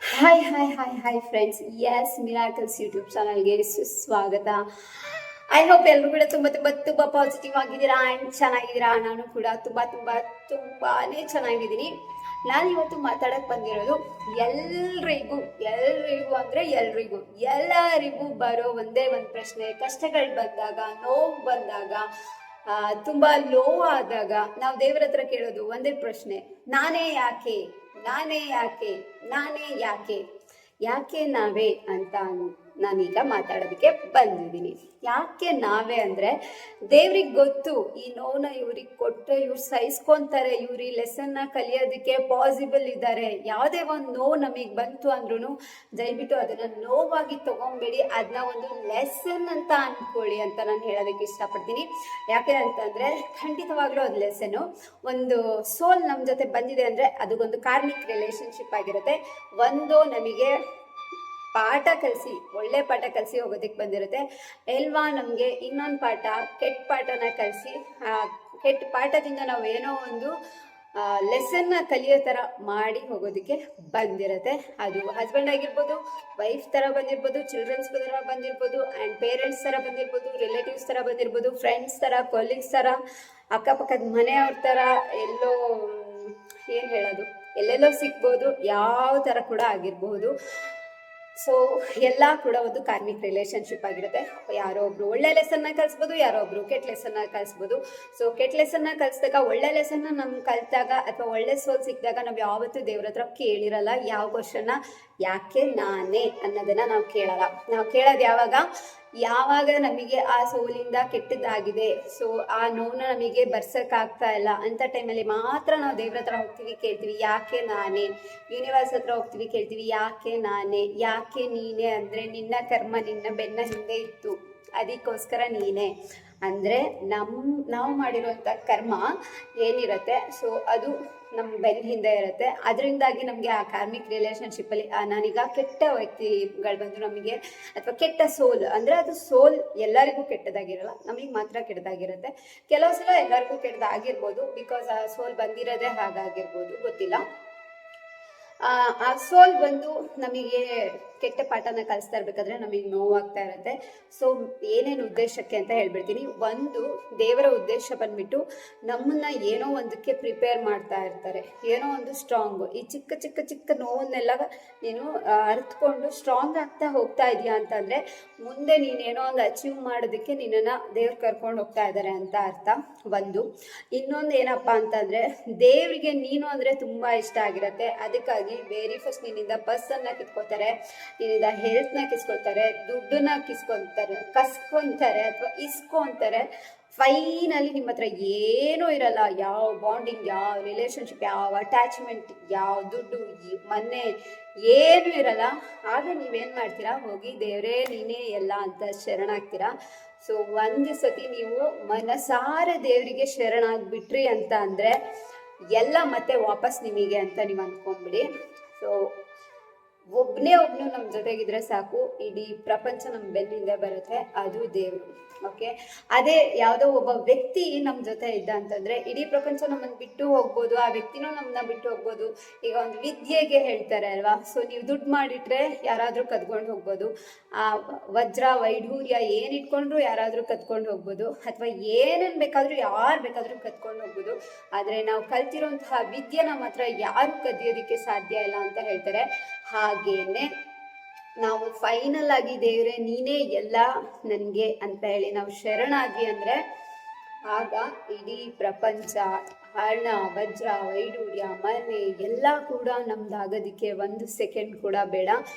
Hi friends. S miracles YouTube ಚಾನಲ್ಗೆ ಸುಸ್ವಾಗತ. I hope ಎಲ್ಲರೂ ಕೂಡ ತುಂಬ ಪಾಸಿಟಿವ್ ಆಗಿದ್ದೀರಾ ಆ್ಯಂಡ್ ಚೆನ್ನಾಗಿದ್ದೀರಾ. ನಾನು ಕೂಡ ತುಂಬಾನೇ ಚೆನ್ನಾಗಿದ್ದೀನಿ. ನಾನು ಇವತ್ತು ಮಾತಾಡಕ್ಕೆ ಬಂದಿರೋದು ಎಲ್ಲರಿಗೂ ಬರೋ ಒಂದೇ ಒಂದು ಪ್ರಶ್ನೆ. ಕಷ್ಟಗಳು ಬಂದಾಗ, ನೋವು ಬಂದಾಗ, ತುಂಬ ಲೋ ಆದಾಗ ನಾವು ದೇವರ ಹತ್ರ ಕೇಳೋದು ಒಂದೇ ಪ್ರಶ್ನೆ, ನಾನೇ ಯಾಕೆ ನಾನೇ ಯಾಕೆ ನಾನೇ ಯಾಕೆ ಯಾಕೆ ನಾವೇ ಅಂತ ನಾನೀಗ ಮಾತಾಡೋದಕ್ಕೆ ಬಂದಿದ್ದೀನಿ. ಯಾಕೆ ನಾವೇ ಅಂದರೆ, ದೇವ್ರಿಗೆ ಗೊತ್ತು ಈ ನೋವನ್ನ ಇವ್ರಿಗೆ ಕೊಟ್ಟರೆ ಇವ್ರು ಸಹಿಸ್ಕೊತಾರೆ, ಇವ್ರು ಈ ಲೆಸನ್ನ ಕಲಿಯೋದಕ್ಕೆ ಪಾಸಿಬಲ್ ಇದ್ದಾರೆ. ಯಾವುದೇ ಒಂದು ನೋವು ನಮಗೆ ಬಂತು ಅಂದ್ರೂ ದಯವಿಟ್ಟು ಅದನ್ನು ನೋವಾಗಿ ತೊಗೊಬೇಡಿ, ಅದನ್ನ ಒಂದು ಲೆಸನ್ ಅಂತ ಅಂದ್ಕೊಳ್ಳಿ ಅಂತ ನಾನು ಹೇಳೋದಕ್ಕೆ ಇಷ್ಟಪಡ್ತೀನಿ. ಯಾಕೆ ಅಂತಂದರೆ ಖಂಡಿತವಾಗ್ಲೂ ಅದು ಲೆಸನ್ನು. ಒಂದು ಸೋಲ್ ನಮ್ಮ ಜೊತೆ ಬಂದಿದೆ ಅಂದರೆ ಅದಕ್ಕೊಂದು ಕಾರ್ಮಿಕ್ ರಿಲೇಷನ್ಶಿಪ್ ಆಗಿರುತ್ತೆ. ಒಂದು ನಮಗೆ ಒಳ್ಳೆ ಪಾಠ ಕಲಿಸಿ ಹೋಗೋದಕ್ಕೆ ಬಂದಿರುತ್ತೆ. ಎಲ್ವಾ ನಮಗೆ ಇನ್ನೊಂದು ಪಾಠ, ಕೆಟ್ಟ ಪಾಠನ ಕಲಿಸಿ ಕೆಟ್ಟ ಪಾಠದಿಂದ ನಾವು ಏನೋ ಒಂದು ಲೆಸನ್ನ ಕಲಿಯೋ ಥರ ಮಾಡಿ ಹೋಗೋದಕ್ಕೆ ಬಂದಿರುತ್ತೆ. ಅದು ಹಸ್ಬೆಂಡ್ ಆಗಿರ್ಬೋದು, ವೈಫ್ ಥರ ಬಂದಿರ್ಬೋದು, ಚಿಲ್ಡ್ರನ್ಸ್ ಥರ ಬಂದಿರ್ಬೋದು, ಆ್ಯಂಡ್ ಪೇರೆಂಟ್ಸ್ ಥರ ಬಂದಿರ್ಬೋದು, ರಿಲೇಟಿವ್ಸ್ ಥರ ಬಂದಿರ್ಬೋದು, ಫ್ರೆಂಡ್ಸ್ ಥರ, ಕೊಲೀಗ್ಸ್ ಥರ, ಅಕ್ಕಪಕ್ಕದ ಮನೆಯವ್ರ ಥರ, ಎಲ್ಲೆಲ್ಲೋ ಸಿಗ್ಬೋದು, ಯಾವ ಥರ ಕೂಡ ಆಗಿರ್ಬೋದು. ಸೊ ಎಲ್ಲ ಕೂಡ ಒಂದು ಕಾರ್ಮಿಕ್ ರಿಲೇಷನ್ಶಿಪ್ ಆಗಿರುತ್ತೆ. ಯಾರೋ ಒಬ್ರು ಒಳ್ಳೆ ಲೆಸನ್ನ ಕಲಿಸ್ಬೋದು, ಯಾರೋ ಒಬ್ರು ಕೆಟ್ಟ ಲೆಸನ್ನ ಕಲಿಸ್ಬೋದು. ಸೊ ಕೆಟ್ಟ ಲೆಸನ್ನ ಕಲಿಸಿದಾಗ, ಒಳ್ಳೆ ಲೆಸನ್ನ ನಮ್ಗೆ ಕಲಿತಾಗ ಅಥವಾ ಒಳ್ಳೆ ಸೋಲ್ ಸಿಕ್ಕಿದಾಗ ನಾವು ಯಾವತ್ತೂ ದೇವ್ರ ಹತ್ರ ಕೇಳಿರಲ್ಲ ಯಾವ ಕ್ವಶನ್ನ, ಯಾಕೆ ನಾನೇ ಅನ್ನೋದನ್ನು ನಾವು ಕೇಳಲ್ಲ. ನಾವು ಕೇಳೋದು ಯಾವಾಗ ನಮಗೆ ಆ ಸೋಲಿಂದ ಕೆಟ್ಟದ್ದಾಗಿದೆ, ಸೊ ಆ ನೋವನ್ನ ನಮಗೆ ಬರ್ಸೋಕ್ಕಾಗ್ತಾ ಇಲ್ಲ ಅಂತ ಟೈಮಲ್ಲಿ ಮಾತ್ರ ನಾವು ದೇವ್ರ ಹತ್ರ ಹೋಗ್ತೀವಿ, ಕೇಳ್ತೀವಿ ಯಾಕೆ ನಾನೇ. ಯೂನಿವರ್ಸ್ ಹತ್ರ ಹೋಗ್ತೀವಿ, ಕೇಳ್ತೀವಿ ಯಾಕೆ ನಾನೇ, ಯಾಕೆ ನೀನೇ ಅಂದರೆ ನಿನ್ನ ಕರ್ಮ ನಿನ್ನ ಬೆನ್ನ ಹಿಂದೆ ಇತ್ತು, ಅದಕ್ಕೋಸ್ಕರ ನೀನೇ. ಅಂದರೆ ನಾವು ಮಾಡಿರುವಂಥ ಕರ್ಮ ಏನಿರುತ್ತೆ, ಸೊ ಅದು ನಮ್ಮ ಬೆನ್ನ ಹಿಂದೆ ಇರುತ್ತೆ. ಅದರಿಂದಾಗಿ ನಮಗೆ ಆ ಕಾರ್ಮಿಕ್ ರಿಲೇಷನ್ಶಿಪ್ಪಲ್ಲಿ ನಾನೀಗ ಕೆಟ್ಟ ವ್ಯಕ್ತಿಗಳು ಬಂದು ನಮಗೆ, ಅಥವಾ ಕೆಟ್ಟ ಸೋಲ್ ಅಂದರೆ ಅದು ಸೋಲ್ ಎಲ್ಲರಿಗೂ ಕೆಟ್ಟದಾಗಿರಲ್ಲ, ನಮಗೆ ಮಾತ್ರ ಕೆಟ್ಟದಾಗಿರುತ್ತೆ. ಕೆಲವು ಸಲ ಎಲ್ಲರಿಗೂ ಕೆಟ್ಟದಾಗಿರ್ಬೋದು, ಬಿಕಾಸ್ ಆ ಸೋಲ್ ಬಂದಿರೋದೇ ಹಾಗಾಗಿರ್ಬೋದು, ಗೊತ್ತಿಲ್ಲ. ಆ ಸೋಲ್ ಬಂದು ನಮಗೆ ಕೆಟ್ಟ ಪಾಠನ ಕಲಿಸ್ತಾ ಇರಬೇಕಾದ್ರೆ ನಮಗೆ ನೋವಾಗ್ತಾ ಇರುತ್ತೆ. ಸೊ ಏನೇನು ಉದ್ದೇಶಕ್ಕೆ ಅಂತ ಹೇಳ್ಬಿಡ್ತೀನಿ. ಒಂದು, ದೇವರ ಉದ್ದೇಶ ಬಂದ್ಬಿಟ್ಟು ನಮ್ಮನ್ನ ಏನೋ ಒಂದಕ್ಕೆ ಪ್ರಿಪೇರ್ ಮಾಡ್ತಾ ಇರ್ತಾರೆ, ಏನೋ ಒಂದು ಸ್ಟ್ರಾಂಗು. ಈ ಚಿಕ್ಕ ನೋವನ್ನೆಲ್ಲ ನೀನು ಅರ್ಥಕೊಂಡು ಸ್ಟ್ರಾಂಗ್ ಆಗ್ತಾ ಹೋಗ್ತಾ ಇದೆಯಾ ಅಂತಂದರೆ ಮುಂದೆ ನೀನೇನೋ ಒಂದು ಅಚೀವ್ ಮಾಡೋದಕ್ಕೆ ನಿನ್ನನ್ನು ದೇವ್ರು ಕರ್ಕೊಂಡು ಹೋಗ್ತಾ ಇದ್ದಾರೆ ಅಂತ ಅರ್ಥ. ಒಂದು. ಇನ್ನೊಂದು ಏನಪ್ಪ ಅಂತಂದರೆ, ದೇವರಿಗೆ ನೀನು ಅಂದರೆ ತುಂಬ ಇಷ್ಟ ಆಗಿರುತ್ತೆ. ಅದಕ್ಕಾಗಿ ವೆರಿ ಫಸ್ಟ್ ನಿನ್ನಿಂದ ಬಸ್ಸನ್ನ ಕಿತ್ಕೋತಾರೆ, ನಿನ್ನಿಂದ ಹೆಲ್ತ್ನ ಕಿಸ್ಕೊಳ್ತಾರೆ, ದುಡ್ಡನ್ನ ಕಸ್ಕೊಂತಾರೆ ಅಥವಾ ಇಸ್ಕೊಂತಾರೆ. ಫೈನಲಿ ನಿಮ್ಮ ಹತ್ರ ಏನೂ ಇರಲ್ಲ, ಯಾವ ಬಾಂಡಿಂಗ್, ಯಾವ ರಿಲೇಷನ್ಶಿಪ್, ಯಾವ ಅಟ್ಯಾಚ್ಮೆಂಟ್, ಯಾವ ದುಡ್ಡು, ಮನೆ ಏನೂ ಇರಲ್ಲ. ಆಗ ನೀವೇನು ಮಾಡ್ತೀರಾ, ಹೋಗಿ ದೇವರೇ ನೀನೇ ಎಲ್ಲ ಅಂತ ಶರಣಾಗ್ತೀರಾ. ಸೊ ಒಂದು ಸತಿ ನೀವು ಮನಸಾರೆ ದೇವರಿಗೆ ಶರಣಾಗ್ಬಿಟ್ರಿ ಅಂತ ಅಂದರೆ ಎಲ್ಲ ಮತ್ತೆ ವಾಪಸ್ ನಿಮಗೆ ಅಂತ ನೀವು ಅಂದ್ಕೊಂಡ್ಬಿಡಿ. ಸೊ ಒಬ್ಬನು ನಮ್ಮ ಜೊತೆಗಿದ್ರೆ ಸಾಕು, ಇಡೀ ಪ್ರಪಂಚ ನಮ್ಮ ಬೆನ್ನಿಂದ ಬರುತ್ತೆ, ಅದು ದೇವರು. ಓಕೆ, ಅದೇ ಯಾವುದೋ ಒಬ್ಬ ವ್ಯಕ್ತಿ ನಮ್ಮ ಜೊತೆ ಇದ್ದ ಅಂತಂದರೆ ಇಡೀ ಪ್ರಪಂಚ ನಮ್ಮನ್ನು ಬಿಟ್ಟು ಹೋಗ್ಬೋದು, ಆ ವ್ಯಕ್ತಿನೂ ನಮ್ಮನ್ನ ಬಿಟ್ಟು ಹೋಗ್ಬೋದು. ಈಗ ಒಂದು ವಿದ್ಯೆಗೆ ಹೇಳ್ತಾರೆ ಅಲ್ವಾ, ಸೊ ನೀವು ದುಡ್ಡು ಮಾಡಿಟ್ರೆ ಯಾರಾದರೂ ಕದ್ಕೊಂಡು ಹೋಗ್ಬೋದು, ಆ ವಜ್ರ ವೈಢೂರ್ಯ ಏನಿಟ್ಕೊಂಡ್ರು ಯಾರಾದರೂ ಕದ್ಕೊಂಡು ಹೋಗ್ಬೋದು, ಅಥವಾ ಏನೇನು ಬೇಕಾದರೂ ಯಾರು ಬೇಕಾದರೂ ಕದ್ಕೊಂಡು ಹೋಗ್ಬೋದು. ಆದರೆ ನಾವು ಕಲ್ತಿರೋಂತಹ ವಿದ್ಯೆನ ಮಾತ್ರ ಯಾರು ಕದಿಯೋದಕ್ಕೆ ಸಾಧ್ಯ ಇಲ್ಲ ಅಂತ ಹೇಳ್ತಾರೆ. ಹಾಗೇನೆ ನಾವು ಫೈನಲ್ ಆಗಿ ದೇವರೇ ನೀನೇ ಎಲ್ಲ ನನಗೆ ಅಂತ ಹೇಳಿ ನಾವು ಶರಣಾದ್ವಿ ಅಂದರೆ ಆಗ ಇಡೀ ಪ್ರಪಂಚ, ಹಣ, ವಜ್ರ, ವೈಡೂರ್ಯ, ಮನೆ ಎಲ್ಲ ಕೂಡ ನಮ್ದಾಗೋದಕ್ಕೆ ಒಂದು ಸೆಕೆಂಡ್ ಕೂಡ ಬೇಡ.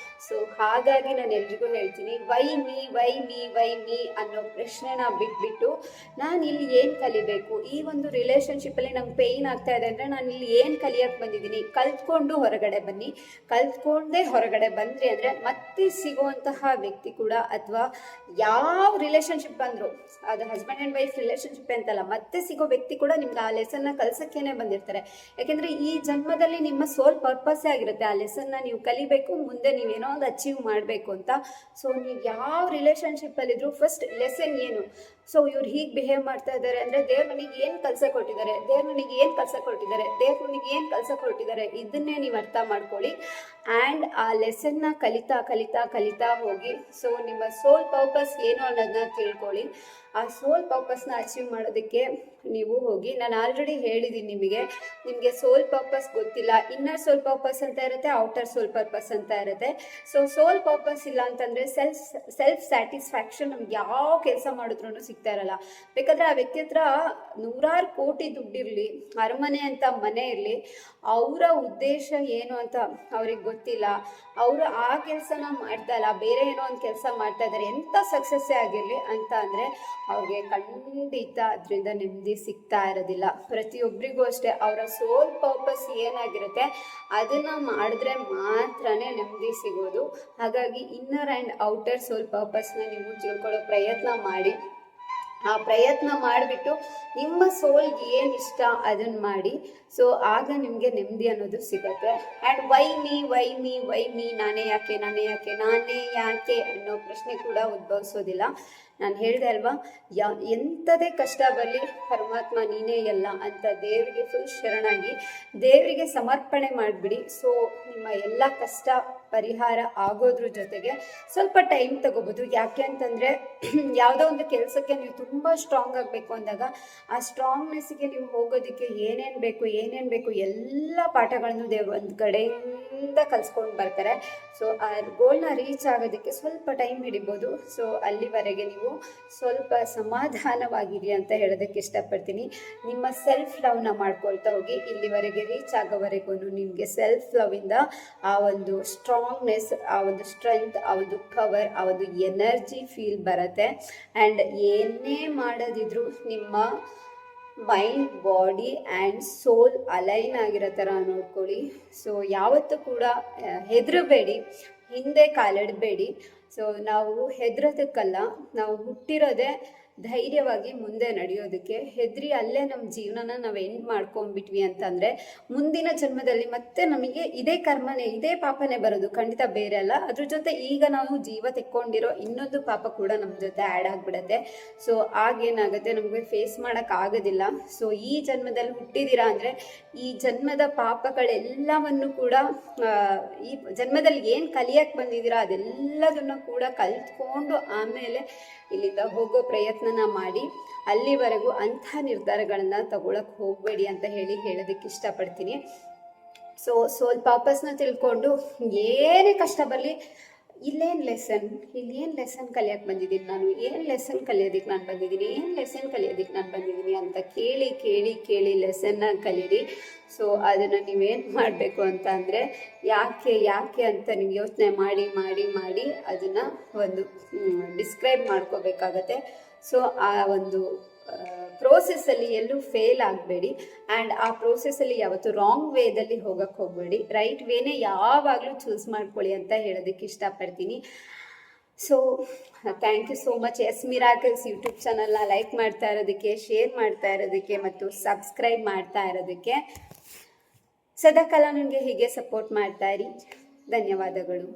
ಸೊ ಹಾಗಾಗಿ ನಾನು ಎಲ್ರಿಗೂ ಹೇಳ್ತೀನಿ, ವೈ ಮೀ ಅನ್ನೋ ಪ್ರಶ್ನೆನ ಬಿಟ್ಬಿಟ್ಟು ನಾನು ಇಲ್ಲಿ ಏನು ಕಲಿಬೇಕು, ಈ ಒಂದು ರಿಲೇಷನ್ಶಿಪ್ಪಲ್ಲಿ ನಂಗೆ ಪೇಯ್ನ್ ಆಗ್ತಾ ಇದೆ ಅಂದರೆ ನಾನು ಇಲ್ಲಿ ಏನು ಕಲಿಯೋಕ್ಕೆ ಬಂದಿದ್ದೀನಿ, ಕಲ್ತ್ಕೊಂಡು ಹೊರಗಡೆ ಬನ್ನಿ. ಕಲ್ತ್ಕೊಂಡೇ ಹೊರಗಡೆ ಬಂದ್ರಿ ಅಂದರೆ ಮತ್ತೆ ಸಿಗುವಂತಹ ವ್ಯಕ್ತಿ ಕೂಡ, ಅಥವಾ ಯಾವ ರಿಲೇಷನ್ಶಿಪ್ ಬಂದರು, ಅದು ಹಸ್ಬೆಂಡ್ ಆ್ಯಂಡ್ ವೈಫ್ ರಿಲೇಷನ್ಶಿಪ್ ಅಂತಲ್ಲ, ಮತ್ತೆ ಸಿಗೋ ವ್ಯಕ್ತಿ ಕೂಡ ನಿಮ್ಗೆ ಆ ಲೆಸನ್ನ ಕಲ್ಸಕ್ಕೇನೆ ಬಂದಿರ್ತಾರೆ. ಯಾಕೆಂದರೆ ಈ ಜನ್ಮದಲ್ಲಿ ನಿಮ್ಮ ಸೋಲ್ ಪರ್ಪಸ್ಸೇ ಆಗಿರುತ್ತೆ, ಆ ಲೆಸನ್ನ ನೀವು ಕಲಿಬೇಕು, ಮುಂದೆ ನೀವೇನೋ ಒಂದು ಅಚೀವ್ ಮಾಡಬೇಕು ಅಂತ. ಸೊ ನೀವು ಯಾವ ರಿಲೇಷನ್ಶಿಪ್ಪಲ್ಲಿದ್ರು ಫಸ್ಟ್ ಲೆಸನ್ ಏನು, ಸೊ ಇವ್ರು ಹೀಗೆ ಬಿಹೇವ್ ಮಾಡ್ತಾ ಇದ್ದಾರೆ ಅಂದರೆ ದೇವ್ರು ನನಗೆ ಏನು ಕಲ್ಸ ಕೊಟ್ಟಿದ್ದಾರೆ, ದೇವ್ರು ನನಗೆ ಏನು ಕಲ್ಸ ಕೊಟ್ಟಿದ್ದಾರೆ, ದೇವ್ರು ನನಗೆ ಏನು ಕಲ್ಸ ಕೊಟ್ಟಿದ್ದಾರೆ, ಇದನ್ನೇ ನೀವು ಅರ್ಥ ಮಾಡ್ಕೊಳ್ಳಿ. ಆ್ಯಂಡ್ ಆ ಲೆಸನ್ನ ಕಲಿತಾ ಕಲಿತಾ ಕಲಿತಾ ಹೋಗಿ. ಸೊ ನಿಮ್ಮ ಸೋಲ್ ಪರ್ಪಸ್ ಏನು ಅನ್ನೋದನ್ನ ತಿಳ್ಕೊಳ್ಳಿ. ಆ ಸೋಲ್ ಪರ್ಪಸ್ನ ಅಚೀವ್ ಮಾಡೋದಕ್ಕೆ ನೀವು ಹೋಗಿ. ನಾನು ಆಲ್ರೆಡಿ ಹೇಳಿದ್ದೀನಿ ನಿಮಗೆ ಸೋಲ್ ಪರ್ಪಸ್ ಗೊತ್ತಿಲ್ಲ. ಇನ್ನರ್ ಸೋಲ್ ಪರ್ಪಸ್ ಅಂತ ಇರುತ್ತೆ, ಔಟರ್ ಸೋಲ್ ಪರ್ಪಸ್ ಅಂತ ಇರುತ್ತೆ. ಸೊ ಸೋಲ್ ಪರ್ಪಸ್ ಇಲ್ಲ ಅಂತಂದರೆ ಸೆಲ್ಫ್ ಸ್ಯಾಟಿಸ್ಫ್ಯಾಕ್ಷನ್ ನಮ್ಗೆ ಯಾವ ಕೆಲಸ ಮಾಡಿದ್ರೂ ಸಿಗ್ತಾ ಇರಲ್ಲ. ಬೇಕಾದರೆ ಆ ವ್ಯಕ್ತಿ ಹತ್ರ 100 ಕೋಟಿ ದುಡ್ಡಿರಲಿ, ಅರಮನೆ ಅಂತ ಮನೆ ಇರಲಿ, ಅವರ ಉದ್ದೇಶ ಏನು ಅಂತ ಅವ್ರಿಗೆ ಗೊತ್ತಿಲ್ಲ. ಅವರು ಆ ಕೆಲಸನ ಮಾಡ್ತಾ ಇಲ್ಲ, ಬೇರೆ ಏನೋ ಒಂದು ಕೆಲಸ ಮಾಡ್ತಾ ಇದ್ದಾರೆ, ಎಂಥ ಸಕ್ಸಸ್ಸೇ ಆಗಿರಲಿ ಅಂತ ಅಂದರೆ ಅವ್ರಿಗೆ ಖಂಡಿತ ಅದರಿಂದ ನೆಮ್ಮದಿ ಸಿಗ್ತಾ ಇರೋದಿಲ್ಲ. ಪ್ರತಿಯೊಬ್ಬರಿಗೂ ಅಷ್ಟೇ ಅವರ ಸೋಲ್ ಪರ್ಪಸ್ ಏನಾಗಿರುತ್ತೆ ಅದನ್ನು ಮಾಡಿದ್ರೆ ಮಾತ್ರ ನೆಮ್ಮದಿ ಸಿಗೋದು. ಹಾಗಾಗಿ ಇನ್ನರ್ ಆ್ಯಂಡ್ ಔಟರ್ ಸೋಲ್ ಪರ್ಪಸ್ನ ನೀವು ತಿಳ್ಕೊಳ್ಳೋ ಪ್ರಯತ್ನ ಮಾಡಿ. ಆ ಪ್ರಯತ್ನ ಮಾಡಿಬಿಟ್ಟು ನಿಮ್ಮ ಸೋಲ್ಗೆ ಏನು ಇಷ್ಟ ಅದನ್ನು ಮಾಡಿ. ಸೊ ಆಗ ನಿಮಗೆ ನೆಮ್ಮದಿ ಅನ್ನೋದು ಸಿಗುತ್ತೆ. ಆ್ಯಂಡ್ ವೈ ಮೀ ನಾನೇ ಯಾಕೆ ಅನ್ನೋ ಪ್ರಶ್ನೆ ಕೂಡ ಉದ್ಭವಿಸೋದಿಲ್ಲ. ನಾನು ಹೇಳಿದೆ ಅಲ್ವಾ, ಎಂಥದೇ ಕಷ್ಟ ಬರಲಿ ಪರಮಾತ್ಮ ನೀನೇ ಎಲ್ಲ ಅಂತ ದೇವರಿಗೆ ಫುಲ್ ಶರಣಾಗಿ ದೇವರಿಗೆ ಸಮರ್ಪಣೆ ಮಾಡಿಬಿಡಿ. ಸೊ ನಿಮ್ಮ ಎಲ್ಲ ಕಷ್ಟ ಪರಿಹಾರ ಆಗೋದ್ರ ಜೊತೆಗೆ ಸ್ವಲ್ಪ ಟೈಮ್ ತಗೋಬೋದು. ಯಾಕೆ ಅಂತಂದರೆ ಯಾವುದೋ ಒಂದು ಕೆಲಸಕ್ಕೆ ನೀವು ತುಂಬ ಸ್ಟ್ರಾಂಗ್ ಆಗಬೇಕು ಅಂದಾಗ ಆ ಸ್ಟ್ರಾಂಗ್ನೆಸ್ಗೆ ನೀವು ಹೋಗೋದಕ್ಕೆ ಏನೇನು ಬೇಕು ಎಲ್ಲ ಪಾಠಗಳನ್ನು ದೇವರು ಒಂದು ಕಡೆಯಿಂದ ಕಲಿಸ್ಕೊಂಡು ಬರ್ತಾರೆ. ಸೊ ಆ ಗೋಲ್ನ ರೀಚ್ ಆಗೋದಕ್ಕೆ ಸ್ವಲ್ಪ ಟೈಮ್ ಹಿಡಿಬೋದು. ಸೊ ಅಲ್ಲಿವರೆಗೆ ನೀವು ಸ್ವಲ್ಪ ಸಮಾಧಾನವಾಗಿರಿ ಅಂತ ಹೇಳೋದಕ್ಕೆ ಇಷ್ಟಪಡ್ತೀನಿ. ನಿಮ್ಮ ಸೆಲ್ಫ್ ಲವ್ನ ಮಾಡ್ಕೊಳ್ತಾ ಹೋಗಿ. ಇಲ್ಲಿವರೆಗೆ ರೀಚ್ ಆಗೋವರೆಗೂ ನಿಮಗೆ ಸೆಲ್ಫ್ ಲವ್ವಿಂದ ಆ ಒಂದು ಸ್ಟ್ರಾಂಗ್ನೆಸ್, ಆ ಒಂದು ಸ್ಟ್ರೆಂತ್, ಆ ಒಂದು ಪವರ್, ಆ ಒಂದು ಎನರ್ಜಿ ಫೀಲ್ ಬರುತ್ತೆ. ಆ್ಯಂಡ್ ಏನೇ ಮಾಡೋದಿದ್ರು ನಿಮ್ಮ mind, body and soul align ಆಗಿರೋ ಥರ ನೋಡ್ಕೊಳ್ಳಿ. ಸೊ ಯಾವತ್ತೂ ಕೂಡ ಹೆದರಬೇಡಿ, ಹಿಂದೆ ಕಾಲಿಡಬೇಡಿ. ಸೊ ನಾವು ಹೆದರೋದಕ್ಕಲ್ಲ, ನಾವು ಹುಟ್ಟಿರೋದೇ ಧೈರ್ಯವಾಗಿ ಮುಂದೆ ನಡೆಯೋದಕ್ಕೆ. ಹೆದರಿ ಅಲ್ಲೇ ನಮ್ಮ ಜೀವನನ ನಾವು ಎಂಡ್ ಮಾಡ್ಕೊಂಡ್ಬಿಟ್ವಿ ಅಂತಂದರೆ ಮುಂದಿನ ಜನ್ಮದಲ್ಲಿ ಮತ್ತೆ ನಮಗೆ ಇದೇ ಕರ್ಮನೇ, ಇದೇ ಪಾಪನೇ ಬರೋದು, ಖಂಡಿತ ಬೇರೆ ಅಲ್ಲ. ಅದ್ರ ಜೊತೆ ಈಗ ನಾವು ಜೀವ ತೆಕ್ಕೊಂಡಿರೋ ಇನ್ನೊಂದು ಪಾಪ ಕೂಡ ನಮ್ಮ ಜೊತೆ ಆ್ಯಡ್ ಆಗಿಬಿಡುತ್ತೆ. ಸೊ ಆಗೇನಾಗುತ್ತೆ, ನಮಗೆ ಫೇಸ್ ಮಾಡೋಕ್ಕಾಗೋದಿಲ್ಲ. ಸೊ ಈ ಜನ್ಮದಲ್ಲಿ ಹುಟ್ಟಿದ್ದೀರಾ ಅಂದರೆ ಈ ಜನ್ಮದ ಪಾಪಗಳೆಲ್ಲವನ್ನು ಕೂಡ ಈ ಜನ್ಮದಲ್ಲಿ ಏನು ಕಲಿಯಕ್ಕೆ ಬಂದಿದ್ದೀರಾ ಅದೆಲ್ಲದನ್ನು ಕೂಡ ಕಲ್ತ್ಕೊಂಡು ಆಮೇಲೆ ಇಲ್ಲಿಂದ ಹೋಗೋ ಪ್ರಯತ್ನನ ಮಾಡಿ. ಅಲ್ಲಿವರೆಗೂ ಅಂಥ ನಿರ್ಧಾರಗಳನ್ನು ತಗೊಳಕ್ಕೆ ಹೋಗಬೇಡಿ ಅಂತ ಹೇಳೋದಕ್ಕೆ ಇಷ್ಟಪಡ್ತೀನಿ. ಸೊ ಸೋಲ್ ಪರ್ಪಸ್ನ ತಿಳ್ಕೊಂಡು ಏನೇ ಕಷ್ಟ ಬರಲಿ, ಇಲ್ಲೇನು ಲೆಸನ್ ಕಲಿಯೋಕ್ಕೆ ಬಂದಿದ್ದೀನಿ ನಾನು, ಏನು ಲೆಸನ್ ಕಲಿಯೋದಕ್ಕೆ ನಾನು ಬಂದಿದ್ದೀನಿ ಅಂತ ಕೇಳಿ ಲೆಸನ್ನ ಕಲೀರಿ. ಸೊ ಅದನ್ನು ನೀವೇನು ಮಾಡಬೇಕು ಅಂತ ಅಂದರೆ ಯಾಕೆ ಅಂತ ನೀವು ಯೋಚನೆ ಮಾಡಿ ಅದನ್ನು ಒಂದು ಡಿಸ್ಕ್ರೈಬ್ ಮಾಡ್ಕೋಬೇಕಾಗತ್ತೆ. ಸೊ ಆ ಒಂದು ಪ್ರೋಸೆಸ್ಸಲ್ಲಿ ಎಲ್ಲೂ ಫೇಲ್ ಆಗಬೇಡಿ. ಆ್ಯಂಡ್ ಆ ಪ್ರೋಸೆಸ್ಸಲ್ಲಿ ಯಾವತ್ತು ರಾಂಗ್ ವೇದಲ್ಲಿ ಹೋಗಕ್ಕೆ ಹೋಗಬೇಡಿ, ರೈಟ್ ವೇನೇ ಯಾವಾಗಲೂ ಚೂಸ್ ಮಾಡ್ಕೊಳ್ಳಿ ಅಂತ ಹೇಳೋದಕ್ಕೆ ಇಷ್ಟಪಡ್ತೀನಿ. So thank you so much. S miracles YouTube ಚಾನಲ್ನ ಲೈಕ್ ಮಾಡ್ತಾ ಇರೋದಕ್ಕೆ, ಶೇರ್ ಮಾಡ್ತಾ ಇರೋದಕ್ಕೆ ಮತ್ತು ಸಬ್ಸ್ಕ್ರೈಬ್ ಮಾಡ್ತಾ ಇರೋದಕ್ಕೆ. ಸದಾಕಾಲ ನನಗೆ ಹೀಗೆ ಸಪೋರ್ಟ್ ಮಾಡ್ತಾ ಇರಿ. ಧನ್ಯವಾದಗಳು.